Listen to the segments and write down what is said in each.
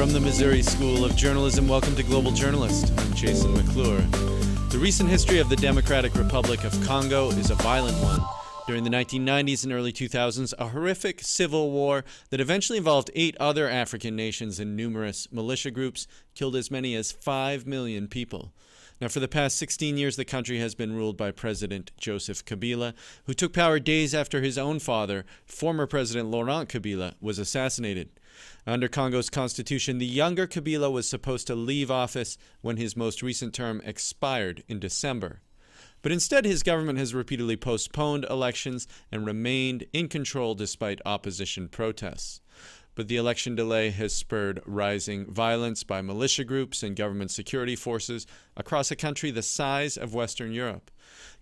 From the Missouri School of Journalism, welcome to Global Journalist. I'm Jason McClure. The recent history of the Democratic Republic of Congo is a violent one. During the 1990s and early 2000s, a horrific civil war that eventually involved 8 other African nations and numerous militia groups killed as many as 5 million people. Now, for the past 16 years, the country has been ruled by President Joseph Kabila, who took power days after his own father, former President Laurent Kabila, was assassinated. Under Congo's constitution, the younger Kabila was supposed to leave office when his most recent term expired in December. But instead, his government has repeatedly postponed elections and remained in control despite opposition protests. But the election delay has spurred rising violence by militia groups and government security forces across a country the size of Western Europe.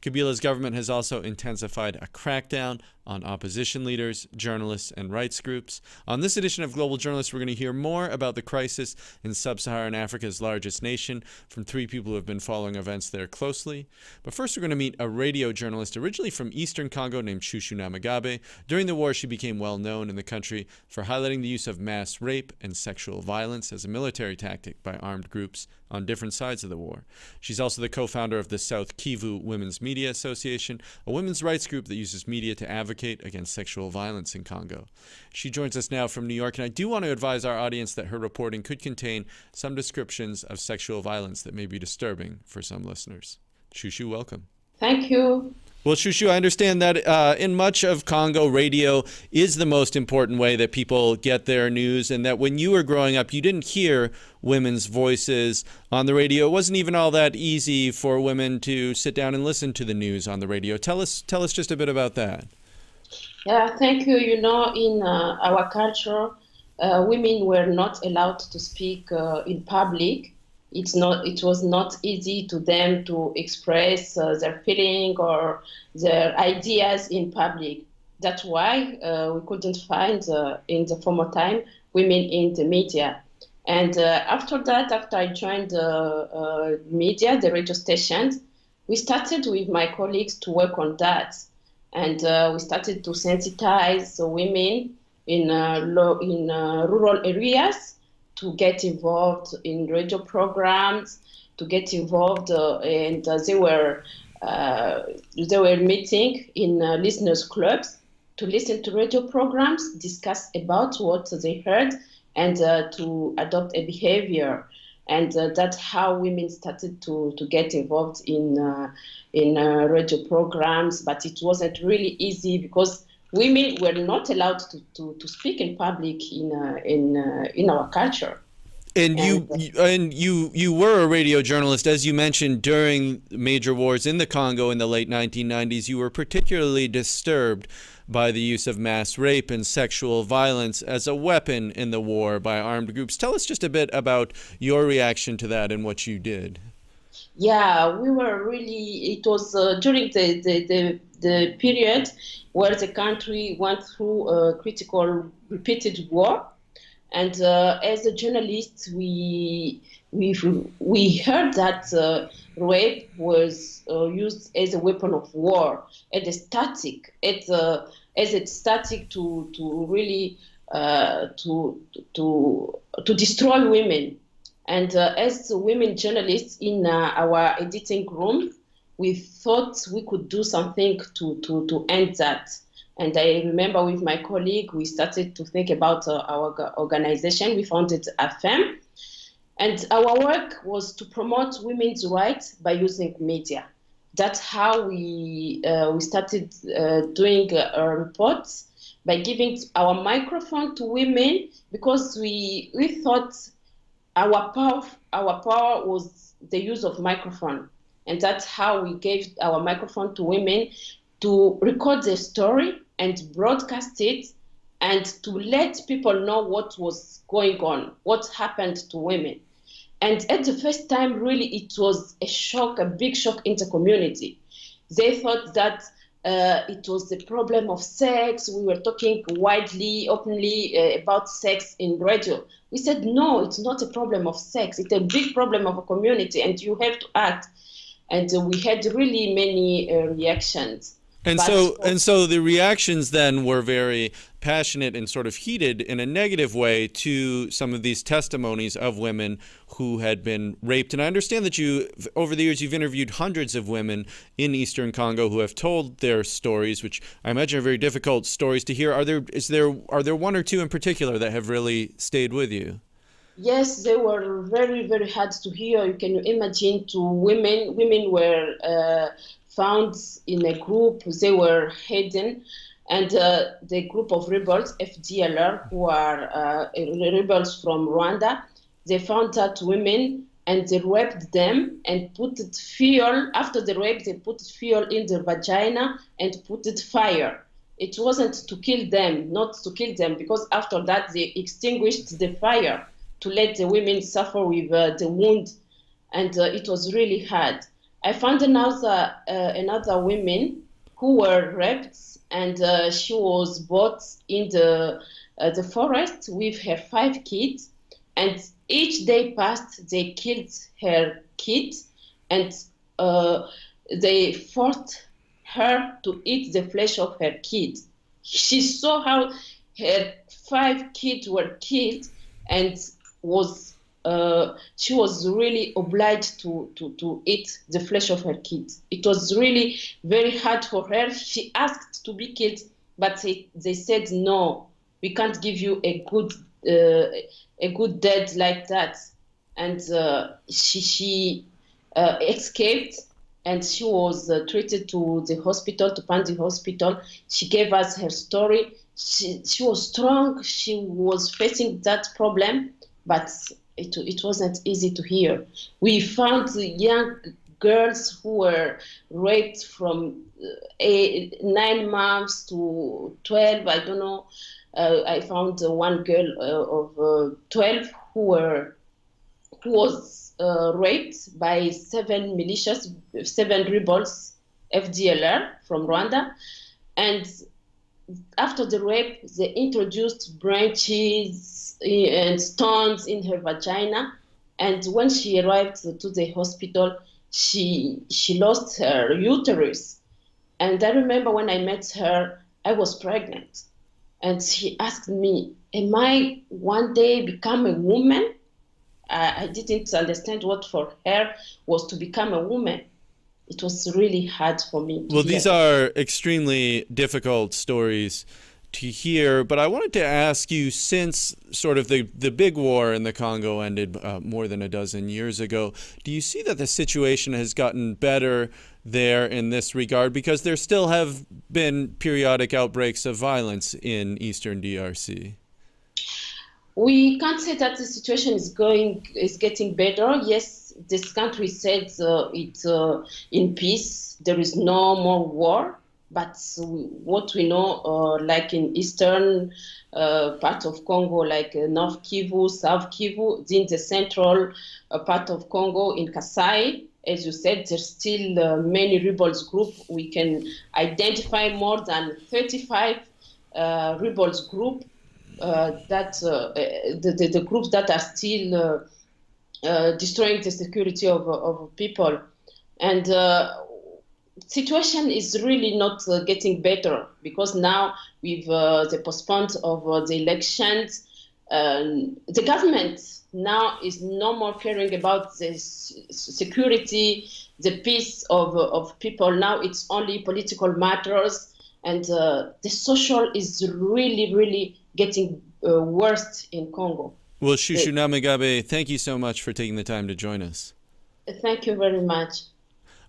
Kabila's government has also intensified a crackdown on opposition leaders, journalists, and rights groups. On this edition of Global Journalist, we're going to hear more about the crisis in sub-Saharan Africa's largest nation from 3 people who have been following events there closely. But first, we're going to meet a radio journalist originally from eastern Congo named Chouchou Namegabe. During the war, she became well known in the country for highlighting the use of mass rape and sexual violence as a military tactic by armed groups on different sides of the war. She's also the co-founder of the South Kivu Women's Media Association, a women's rights group that uses media to advocate against sexual violence in Congo. She joins us now from New York, and I do want to advise our audience that her reporting could contain some descriptions of sexual violence that may be disturbing for some listeners. Chouchou, welcome. Thank you. Well, Chouchou, I understand that in much of Congo, radio is the most important way that people get their news, and that when you were growing up, you didn't hear women's voices on the radio. It wasn't even all that easy for women to sit down and listen to the news on the radio. Tell us just a bit about that. Yeah, thank you. You know, in our culture, women were not allowed to speak in public. It was not easy to them to express their feeling or their ideas in public. That's why we couldn't find in the former time women in the media. And after I joined the media, the radio stations, we started with my colleagues to work on that. And we started to sensitize the women in rural areas to get involved in radio programs, to get involved, and they were meeting in listeners' clubs to listen to radio programs, discuss about what they heard, and to adopt a behavior. And that's how women started to get involved in radio programs. But it wasn't really easy because women were not allowed to speak in public in our culture. And you were a radio journalist, as you mentioned, during major wars in the Congo in the late 1990s. You were particularly disturbed by the use of mass rape and sexual violence as a weapon in the war by armed groups. Tell us just a bit about your reaction to that and what you did. Yeah, we were really. It was during the period where the country went through a critical, repeated war, and as a journalist, we heard that rape was used as a weapon of war, as a static to really to destroy women. And as women journalists in our editing room, we thought we could do something to end that. And I remember with my colleague, we started to think about our organization. We founded AFEM. And our work was to promote women's rights by using media. That's how we started doing reports, by giving our microphone to women, because we thought our power was the use of microphone. And that's how we gave our microphone to women to record their story and broadcast it, and to let people know what was going on, what happened to women. And at the first time, really, it was a shock, a big shock in the community. They thought that it was the problem of sex. We were talking widely, openly about sex in radio. We said, no, it's not a problem of sex. It's a big problem of a community, and you have to act. And we had really many reactions. And so the reactions then were very passionate and sort of heated in a negative way to some of these testimonies of women who had been raped. And I understand that over the years, you've interviewed hundreds of women in Eastern Congo who have told their stories, which I imagine are very difficult stories to hear. Are there one or two in particular that have really stayed with you? Yes, they were very, very hard to hear. You can imagine two women. Women were found in a group. They were hidden. And the group of rebels, FDLR, who are rebels from Rwanda, they found that women and they raped them and put fuel. After the rape, they put fuel in their vagina and put it fire. It wasn't to kill them, not to kill them, because after that they extinguished the fire to let the women suffer with the wound, and it was really hard. I found another woman who were raped, and she was brought in the forest with her 5 kids, and each day passed, they killed her kid, and they forced her to eat the flesh of her kid. She saw how her 5 kids were killed, and she was really obliged to eat the flesh of her kids. It was really very hard for her. She asked to be killed, but they said, no, we can't give you a good death like that. And she escaped, and she was treated to the hospital, to Panzi Hospital. She gave us her story. She was strong. She was facing that problem, but it wasn't easy to hear. We found young girls who were raped from 9 months to 12. I don't know. I found one girl of 12 who was raped by 7 militias, 7 rebels, FDLR from Rwanda, and after the rape, they introduced branches and stones in her vagina. And when she arrived to the hospital, she lost her uterus. And I remember when I met her, I was pregnant. And she asked me, am I one day become a woman? I didn't understand what for her was to become a woman. It was really hard for me to hear. These are extremely difficult stories to hear, but I wanted to ask you, since sort of the big war in the Congo ended more than a dozen years ago, do you see that the situation has gotten better there in this regard? Because there still have been periodic outbreaks of violence in Eastern DRC. We can't say that the situation is getting better. Yes, this country says it's in peace. There is no more war. But what we know, like in eastern part of Congo, like North Kivu, South Kivu, in the central part of Congo, in Kasai, as you said, there's still many rebels groups. We can identify more than 35 rebels groups. The groups that are still destroying the security of people. And situation is really not getting better, because now with the postponed of the elections, the government now is no more caring about the security, the peace of people. Now it's only political matters, and the social is really, really getting worse in Congo. Well, Chouchou Namegabe, thank you so much for taking the time to join us. Thank you very much.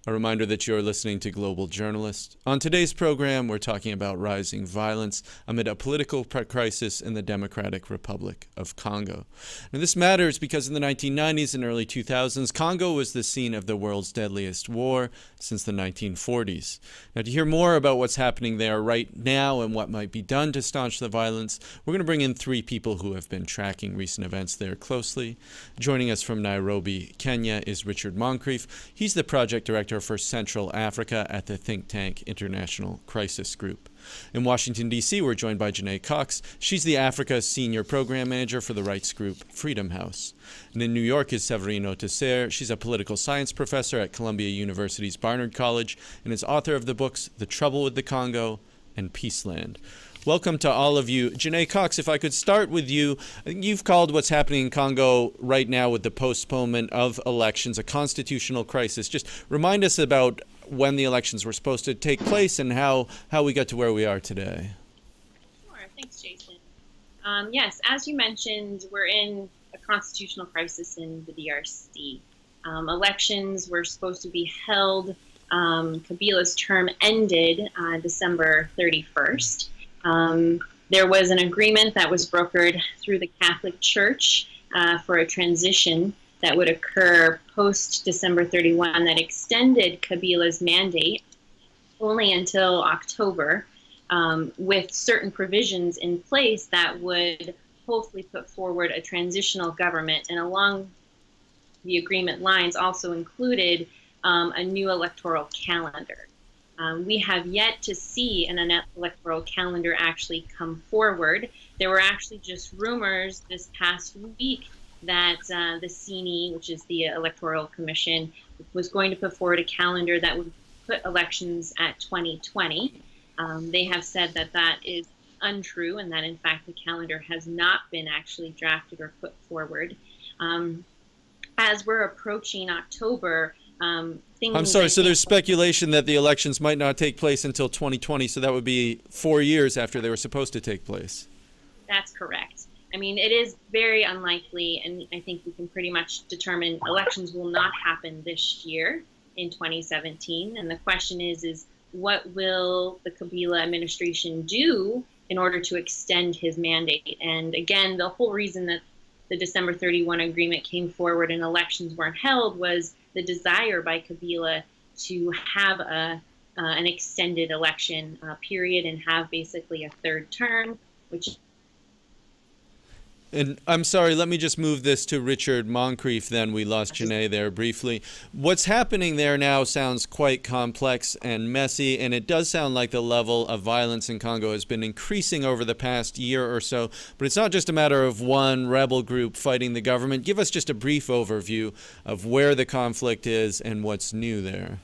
A reminder that you're listening to Global Journalist. On today's program, we're talking about rising violence amid a political crisis in the Democratic Republic of Congo. Now, this matters because in the 1990s and early 2000s, Congo was the scene of the world's deadliest war since the 1940s. Now, to hear more about what's happening there right now and what might be done to staunch the violence, we're going to bring in 3 people who have been tracking recent events there closely. Joining us from Nairobi, Kenya, is Richard Moncrieff. He's the project director Director for Central Africa at the think tank International Crisis Group. In Washington, D.C., we're joined by Jenai Cox. She's the Africa Senior Program Manager for the rights group Freedom House. And in New York is Severine Auteserre. She's a political science professor at Columbia University's Barnard College and is author of the books The Trouble with the Congo and Peaceland. Welcome to all of you. Jenai Cox, if I could start with you. You've called what's happening in Congo right now with the postponement of elections a constitutional crisis. Just remind us about when the elections were supposed to take place and how we got to where we are today. Sure. Thanks, Jason. Yes, as you mentioned, we're in a constitutional crisis in the DRC. Elections were supposed to be held. Kabila's term ended December 31st. There was an agreement that was brokered through the Catholic Church for a transition that would occur post December 31 that extended Kabila's mandate only until October, with certain provisions in place that would hopefully put forward a transitional government, and along the agreement lines also included a new electoral calendar. We have yet to see an electoral calendar actually come forward. There were actually just rumors this past week that the CENI, which is the Electoral Commission, was going to put forward a calendar that would put elections at 2020. They have said that that is untrue and that, in fact, the calendar has not been actually drafted or put forward. As we're approaching October, things... I'm sorry, so there's speculation that the elections might not take place until 2020, so that would be 4 years after they were supposed to take place. That's correct. I mean, it is very unlikely, and I think we can pretty much determine elections will not happen this year in 2017. And the question is what will the Kabila administration do in order to extend his mandate? And again, the whole reason that the December 31 agreement came forward and elections weren't held was the desire by Kabila to have an extended election period and have basically a third term, which... And I'm sorry, let me just move this to Richard Moncrieff then. We lost Jenai there briefly. What's happening there now sounds quite complex and messy, and it does sound like the level of violence in Congo has been increasing over the past year or so. But it's not just a matter of one rebel group fighting the government. Give us just a brief overview of where the conflict is and what's new there.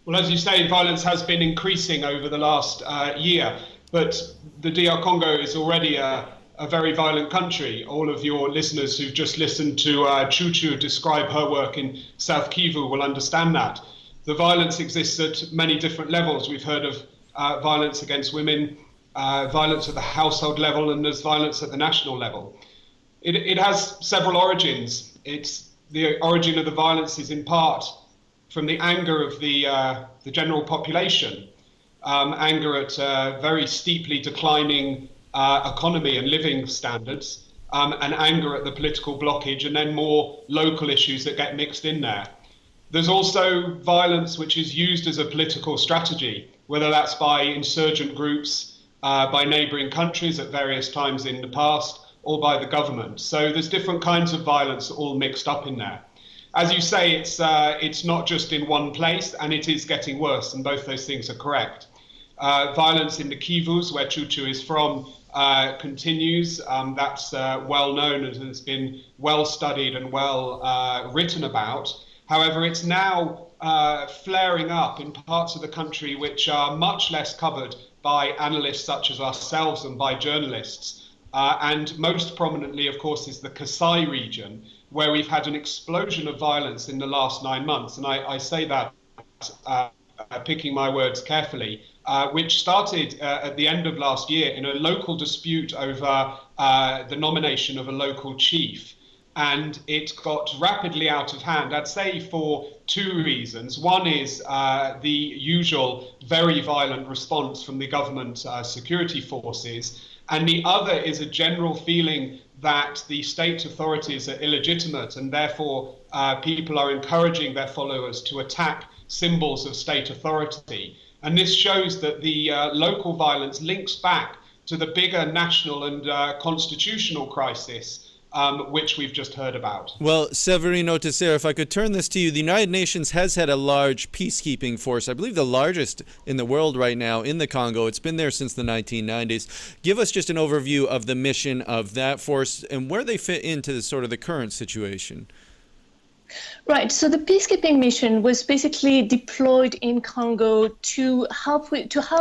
Well, as you say, violence has been increasing over the last year, but the DR Congo is already a very violent country. All of your listeners who've just listened to Chouchou describe her work in South Kivu will understand that. The violence exists at many different levels. We've heard of violence against women, violence at the household level, and there's violence at the national level. It has several origins. The origin of the violence is in part from the anger of the general population, anger at very steeply declining economy and living standards, and anger at the political blockage, and then more local issues that get mixed in there. There's also violence which is used as a political strategy, whether that's by insurgent groups, by neighbouring countries at various times in the past, or by the government. So there's different kinds of violence all mixed up in there. As you say, it's not just in one place, and it is getting worse, and both those things are correct. Violence in the Kivus, where Chouchou is from, continues. That's well known and has been well studied and well written about. However, it's now flaring up in parts of the country which are much less covered by analysts such as ourselves and by journalists. And most prominently, of course, is the Kasai region, where we've had an explosion of violence in the last 9 months. And I say that picking my words carefully, which started at the end of last year in a local dispute over the nomination of a local chief. And it got rapidly out of hand, I'd say, for two reasons. One is the usual very violent response from the government security forces. And the other is a general feeling that the state authorities are illegitimate, and therefore people are encouraging their followers to attack symbols of state authority. And this shows that the local violence links back to the bigger national and constitutional crisis which we've just heard about. Well, Severine Auteserre, if I could turn this to you, the United Nations has had a large peacekeeping force, I believe the largest in the world right now in the Congo. It's been there since the 1990s. Give us just an overview of the mission of that force and where they fit into the current situation. Right. So the peacekeeping mission was basically deployed in Congo to help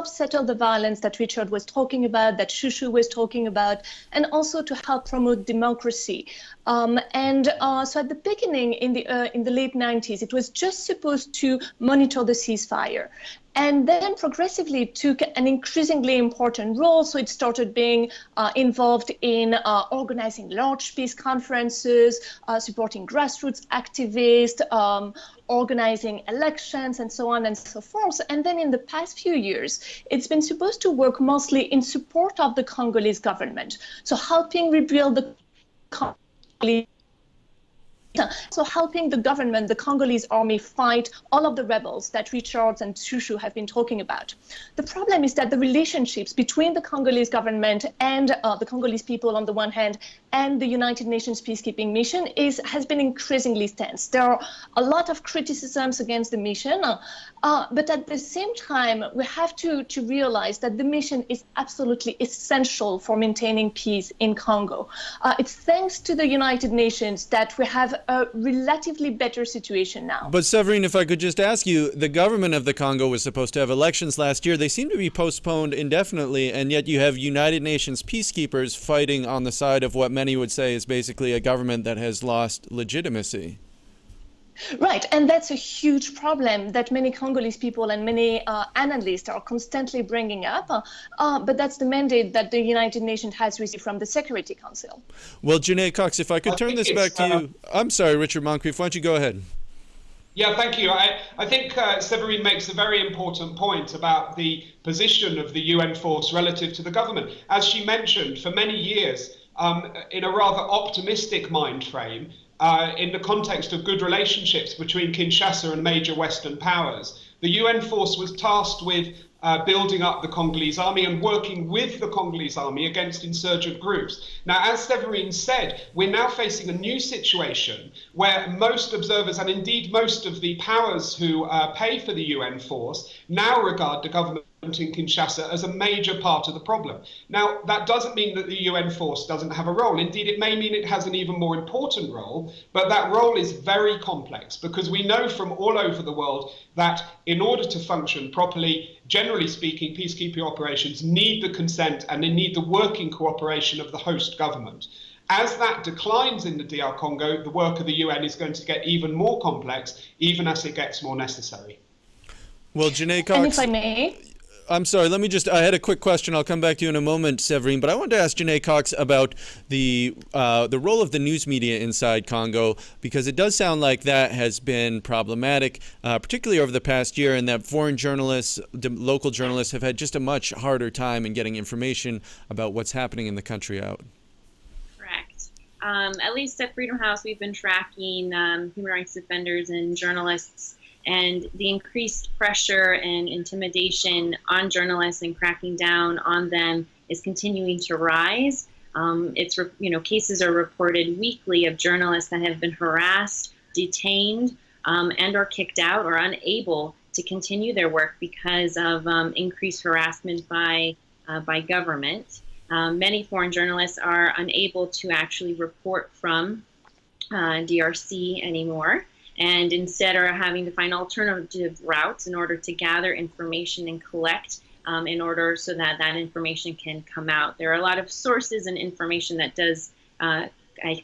settle the violence that Richard was talking about, that Chouchou was talking about, and also to help promote democracy. So at the beginning, in the late 90s, it was just supposed to monitor the ceasefire. And then progressively took an increasingly important role. So it started being involved in organizing large peace conferences, supporting grassroots activists, organizing elections, and so on and so forth. And then in the past few years, it's been supposed to work mostly in support of the Congolese government. So helping rebuild the Congolese. So helping the government, the Congolese army, fight all of the rebels that Richard and Chouchou have been talking about. The problem is that the relationships between the Congolese government and the Congolese people on the one hand and the United Nations peacekeeping mission has been increasingly tense. There are a lot of criticisms against the mission, but at the same time, we have to realize that the mission is absolutely essential for maintaining peace in Congo. It's thanks to the United Nations that we have a relatively better situation now. But Severine, if I could just ask you, the government of the Congo was supposed to have elections last year. They seem to be postponed indefinitely, and yet you have United Nations peacekeepers fighting on the side of what many would say is basically a government that has lost legitimacy. Right, and that's a huge problem that many Congolese people and many analysts are constantly bringing up, but that's the mandate that the United Nations has received from the Security Council. Well, Jenai Cox, if I could turn this back to you. I'm sorry, Richard Moncrieff, why don't you go ahead? Yeah, thank you. I think Severine makes a very important point about the position of the UN force relative to the government. As she mentioned, for many years, in a rather optimistic mind frame, in the context of good relationships between Kinshasa and major Western powers, the UN force was tasked with building up the Congolese army and working with the Congolese army against insurgent groups. Now, as Severine said, we're now facing a new situation where most observers, and indeed most of the powers who pay for the UN force, now regard the government in Kinshasa as a major part of the problem. Now, that doesn't mean that the UN force doesn't have a role. Indeed, it may mean it has an even more important role, but that role is very complex because we know from all over the world that in order to function properly, generally speaking, peacekeeping operations need the consent and they need the working cooperation of the host government. As that declines in the DR Congo, the work of the UN is going to get even more complex, even as it gets more necessary. Well, Jenai Cox, and if I may, I'm sorry, I had a quick question. I'll come back to you in a moment, Severine, but I wanted to ask Jenai Cox about the role of the news media inside Congo, because it does sound like that has been problematic, particularly over the past year, and that foreign journalists, local journalists, have had just a much harder time in getting information about what's happening in the country out. Correct. At least at Freedom House, we've been tracking human rights defenders and journalists, and the increased pressure and intimidation on journalists and cracking down on them is continuing to rise. Cases are reported weekly of journalists that have been harassed, detained, and or kicked out or unable to continue their work because of increased harassment by government. Many foreign journalists are unable to actually report from DRC anymore, and instead are having to find alternative routes in order to gather information and collect in order so that that information can come out. There are a lot of sources and information that does, I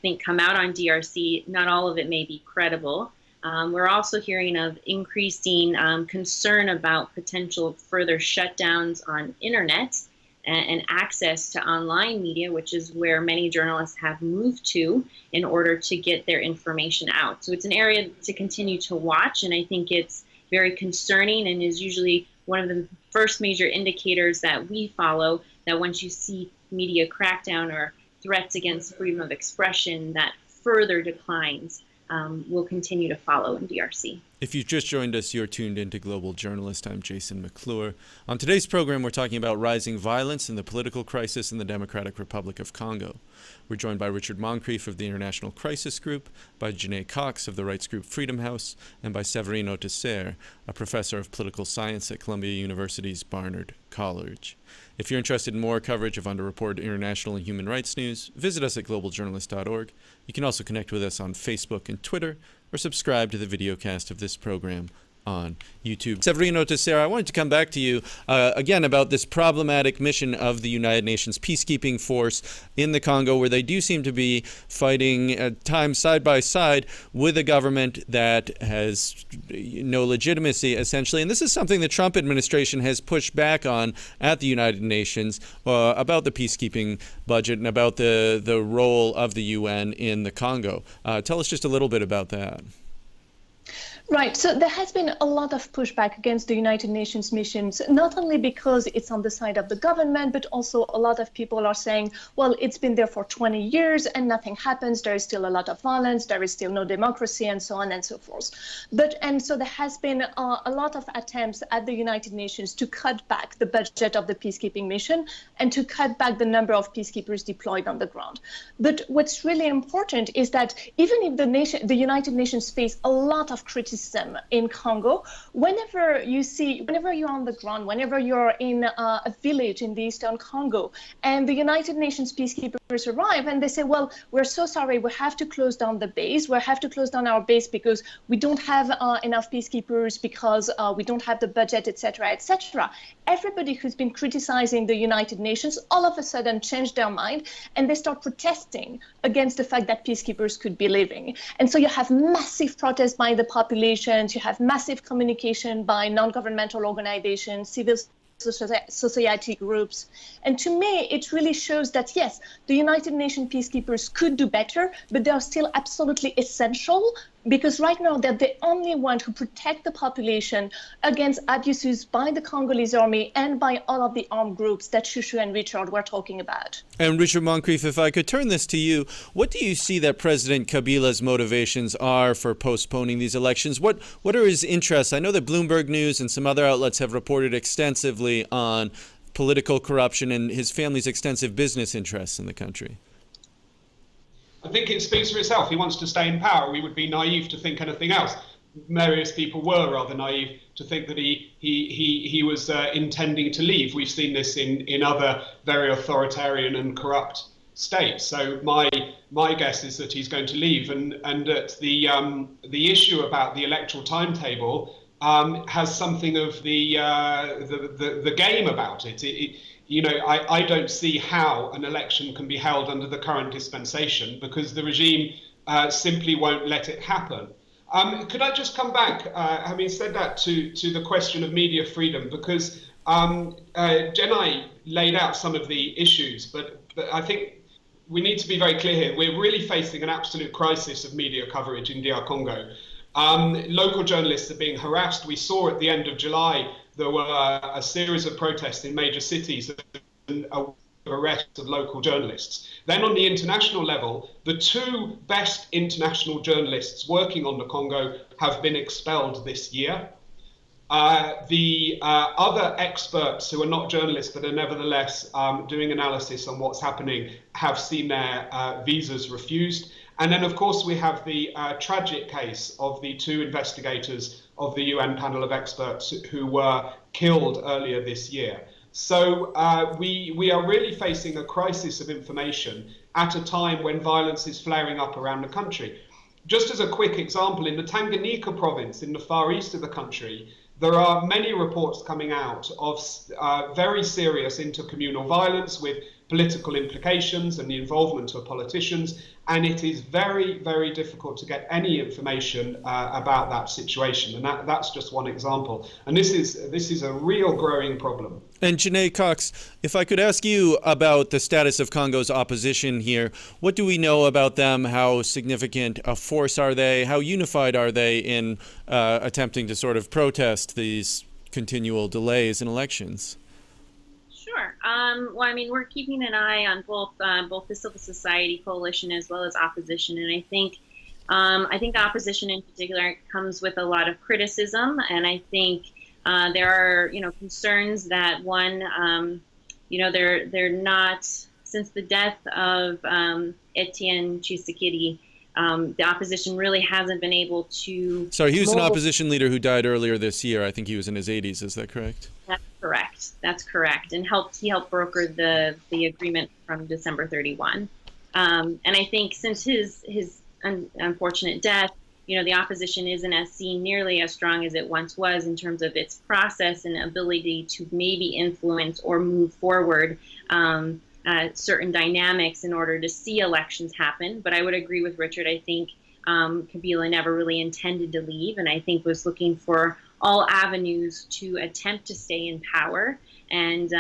think, come out on DRC. Not all of it may be credible. We're also hearing of increasing concern about potential further shutdowns on internet and access to online media, which is where many journalists have moved to in order to get their information out. So it's an area to continue to watch, and I think it's very concerning and is usually one of the first major indicators that we follow, that once you see media crackdown or threats against freedom of expression, that further declines will continue to follow in DRC. If you've just joined us, you're tuned into Global Journalist. I'm Jason McClure. On today's program, we're talking about rising violence and the political crisis in the Democratic Republic of Congo. We're joined by Richard Moncrieff of the International Crisis Group, by Jenai Cox of the rights group Freedom House, and by Severine Auteserre, a professor of political science at Columbia University's Barnard College. If you're interested in more coverage of underreported international and human rights news, visit us at globaljournalist.org. You can also connect with us on Facebook and Twitter, or subscribe to the videocast of this program on YouTube. Severine Auteserre, I wanted to come back to you again about this problematic mission of the United Nations peacekeeping force in the Congo, where they do seem to be fighting at times side by side with a government that has no legitimacy, essentially. And this is something the Trump administration has pushed back on at the United Nations about the peacekeeping budget and about the role of the UN in the Congo. Tell us just a little bit about that. Right. So there has been a lot of pushback against the United Nations missions, not only because it's on the side of the government, but also a lot of people are saying, well, it's been there for 20 years and nothing happens. There is still a lot of violence. There is still no democracy and so on and so forth. And so there has been a lot of attempts at the United Nations to cut back the budget of the peacekeeping mission and to cut back the number of peacekeepers deployed on the ground. But what's really important is that even if the United Nations face a lot of criticism in Congo, whenever you're on the ground, whenever you're in a village in the eastern Congo, and the United Nations peacekeepers arrive and they say, well, we're so sorry, we have to close down the base. We have to close down our base because we don't have enough peacekeepers, because we don't have the budget, etc., etc. Everybody who's been criticizing the United Nations all of a sudden changed their mind and they start protesting against the fact that peacekeepers could be leaving. And so you have massive protests by the population. You have massive communication by non-governmental organizations, civil society groups. And to me, it really shows that, yes, the United Nations peacekeepers could do better, but they are still absolutely essential, because right now they're the only ones who protect the population against abuses by the Congolese army and by all of the armed groups that Chouchou and Richard were talking about. And Richard Moncrieff, if I could turn this to you, what do you see that President Kabila's motivations are for postponing these elections? What are his interests? I know that Bloomberg News and some other outlets have reported extensively on political corruption and his family's extensive business interests in the country. I think it speaks for itself. He wants to stay in power. We would be naive to think anything else. Various people were rather naive to think that he was intending to leave. We've seen this in other very authoritarian and corrupt states. So my guess is that he's going to leave, and that the issue about the electoral timetable has something of the game about it. I don't see how an election can be held under the current dispensation, because the regime simply won't let it happen. Could I just come back, having said that, to the question of media freedom, because Jenai laid out some of the issues, but I think we need to be very clear here. We're really facing an absolute crisis of media coverage in DR Congo. Local journalists are being harassed. We saw at the end of July there were a series of protests in major cities and arrests of local journalists. Then on the international level, the two best international journalists working on the Congo have been expelled this year. The other experts who are not journalists but are nevertheless doing analysis on what's happening have seen their visas refused. And then, of course, we have the tragic case of the two investigators of the UN panel of experts who were killed earlier this year. So we are really facing a crisis of information at a time when violence is flaring up around the country. Just as a quick example, in the Tanganyika province in the far east of the country, there are many reports coming out of very serious intercommunal violence with political implications and the involvement of politicians, and it is very, very difficult to get any information about that situation, and that's just one example. And this is a real growing problem. And Jenai Cox, if I could ask you about the status of Congo's opposition here, what do we know about them? How significant a force are they? How unified are they in attempting to sort of protest these continual delays in elections? Sure. Well, I mean, we're keeping an eye on both the civil society coalition as well as opposition, and I think I think the opposition in particular comes with a lot of criticism, and I think there are, concerns that one, they're not, since the death of Etienne Tshisekedi, the opposition really hasn't been able to. Sorry, he was an opposition leader who died earlier this year. I think he was in his 80s. Is that correct? That's correct. That's correct. And he helped broker the agreement from December 31. And I think since his unfortunate death, the opposition isn't seen nearly as strong as it once was in terms of its process and ability to maybe influence or move forward certain dynamics in order to see elections happen. But I would agree with Richard. I think Kabila never really intended to leave, and I think was looking for all avenues to attempt to stay in power. And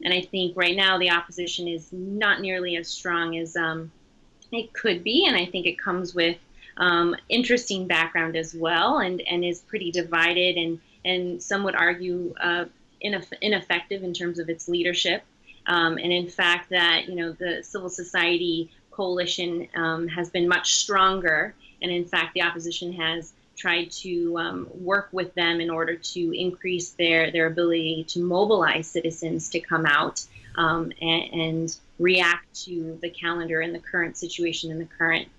I think right now the opposition is not nearly as strong as it could be, and I think it comes with interesting background as well, and is pretty divided and some would argue ineffective in terms of its leadership. And in fact that, the civil society coalition has been much stronger. And in fact, the opposition has tried to work with them in order to increase their ability to mobilize citizens to come out and react to the calendar and the current situation and the current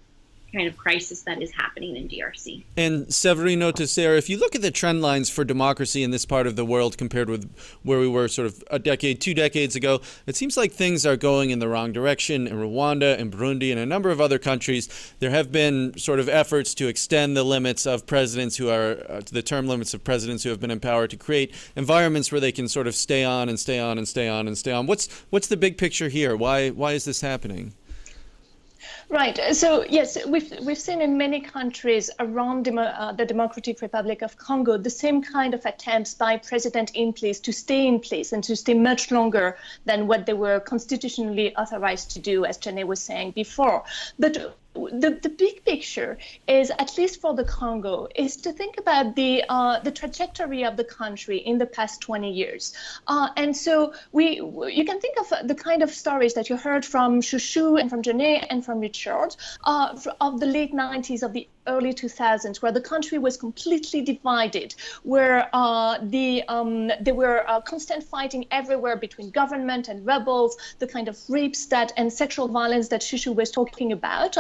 kind of crisis that is happening in DRC. And Severine Auteserre, if you look at the trend lines for democracy in this part of the world compared with where we were sort of a decade, 2 decades ago, it seems like things are going in the wrong direction in Rwanda and Burundi and a number of other countries. There have been sort of efforts to extend the limits of presidents who are, the term limits of presidents who have been in power, to create environments where they can sort of stay on and stay on and stay on and stay on. What's the big picture here? Why is this happening? Right. So yes, we've seen in many countries around the Democratic Republic of Congo the same kind of attempts by president in place to stay in place and to stay much longer than what they were constitutionally authorized to do, as Jenai was saying before. But the big picture is, at least for the Congo, is to think about the trajectory of the country in the past 20 years. And so you can think of the kind of stories that you heard from Chouchou and from Jenai and from Richard of the late 90s, of the early 2000s, where the country was completely divided, where there were constant fighting everywhere between government and rebels, the kind of rapes and sexual violence that Chouchou was talking about.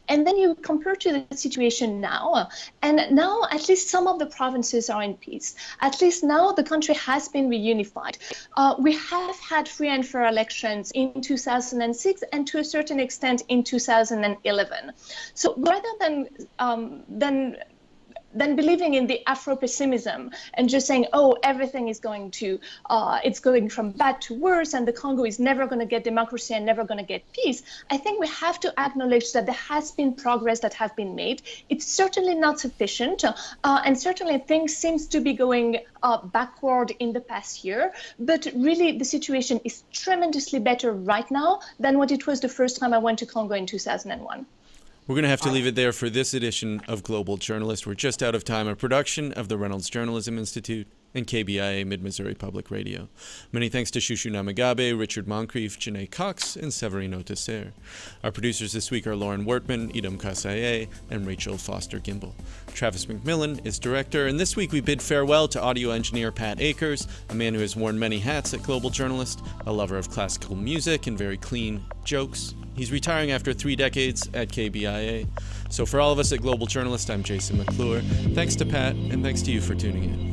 And then you compare to the situation now, and now at least some of the provinces are in peace. At least now the country has been reunified. We have had free and fair elections in 2006 and to a certain extent in 2011. So rather than believing in the Afro-pessimism and just saying, oh, everything is going to, it's going from bad to worse, and the Congo is never going to get democracy and never going to get peace, I think we have to acknowledge that there has been progress that have been made. It's certainly not sufficient, and certainly things seems to be going backward in the past year, but really the situation is tremendously better right now than what it was the first time I went to Congo in 2001. We're going to have to leave it there for this edition of Global Journalist. We're just out of time. A production of the Reynolds Journalism Institute and KBIA Mid-Missouri Public Radio. Many thanks to Chouchou Namegabe, Richard Moncrieff, Jenai Cox, and Severine Auteserre. Our producers this week are Lauren Wertman, Idam Kasaye, and Rachel Foster-Gimbel. Travis McMillan is director, and this week we bid farewell to audio engineer Pat Akers, a man who has worn many hats at Global Journalist, a lover of classical music and very clean jokes. He's retiring after 3 decades at KBIA. So for all of us at Global Journalist, I'm Jason McClure. Thanks to Pat, and thanks to you for tuning in.